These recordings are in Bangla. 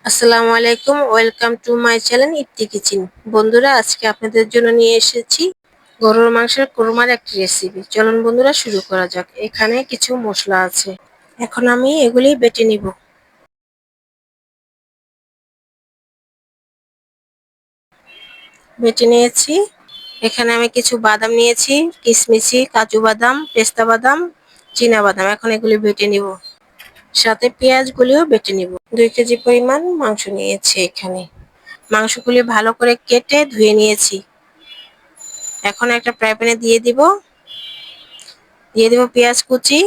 আসসালামু আলাইকুম, welcome to my channel Itti Kitchen. বন্ধুরা, আজকে আপনাদের জন্য নিয়ে এসেছি গরুর মাংসের কোরমার একটি রেসিপি। চলুন বন্ধুরা, শুরু করা যাক। এখানে কিছু মশলা আছে, এখন আমি এগুলি বেটে নিব। বেটে নিয়েছি। এখানে আমি কিছু বাদাম নিয়েছি, কিশমিশি, কাজু বাদাম, পেস্তা বাদাম, চীনা বাদাম। এখন এগুলি বেটে নিব, সাথে পেঁয়াজগুলিও বেটে নিব। 2 কেজি পরিমাণ মাংস নিয়েছি। এখানে মাংসগুলি ভালো করে কেটে ধুয়ে নিয়েছি। এখন একটা ফ্রাই প্যানে দিয়ে দিব পেঁয়াজ কুচি,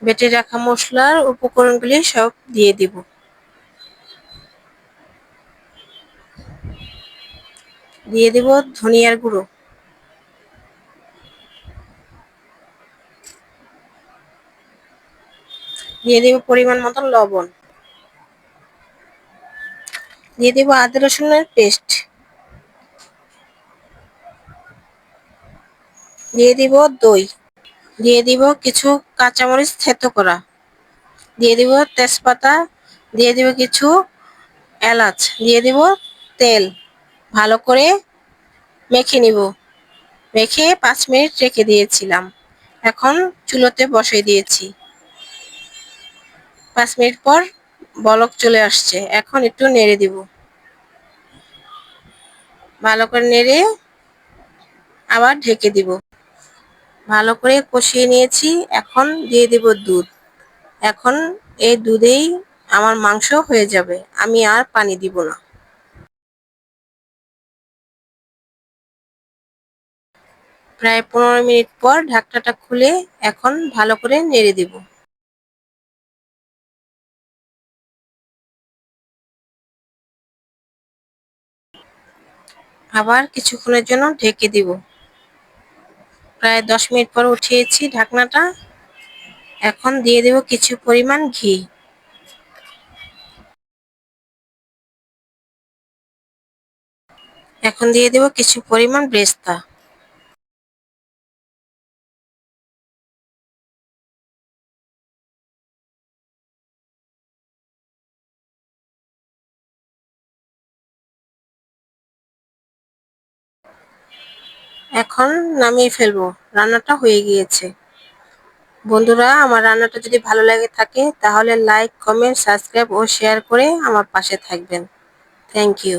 বেটে রাখা মশলার উপকরণগুলি সব দিয়ে দিব। দিয়ে দিব ধনিয়ার গুঁড়ো, দিয়ে দিব পরিমাণ মতন লবণ, দিয়ে দিব আদা রসুনের পেস্ট, দিয়ে দিব দই, দিয়ে দিব কিছু কাঁচামরিচ থেতো করা, দিয়ে দিব তেজপাতা, দিয়ে দিব কিছু এলাচ, দিয়ে দিব তেল। ভালো করে মেখে নিব। মেখে 5 মিনিট রেখে দিয়েছিলাম। এখন চুলোতে বসিয়ে দিয়েছি। 5 মিনিট পর বলক চলে আসছে। এখন একটু নেড়ে দিব। ভালো করে নেড়ে আবার ঢেকে দিব। ভালো করে কষিয়ে নিয়েছি। এখন দিয়ে দিব দুধ। এখন এই দুধেই আমার মাংস হয়ে যাবে, আমি আর পানি দিব না। প্রায় 15 মিনিট পর ঢাকনাটা খুলে এখন ভালো করে নেড়ে দিব। আবার কিছুক্ষণের জন্য ঢেকে দিব। প্রায় 10 মিনিট পর উঠিয়েছি ঢাকনাটা। এখন দিয়ে দেব কিছু পরিমাণ ঘি। এখন দিয়ে দেব কিছু পরিমাণ বেরেস্তা। এখন নামিয়ে ফেলবো। রান্নাটা হয়ে গিয়েছে। বন্ধুরা, আমার রান্নাটা যদি ভালো লাগে থাকে তাহলে লাইক, কমেন্ট, সাবস্ক্রাইব ও শেয়ার করে আমার পাশে থাকবেন। Thank you.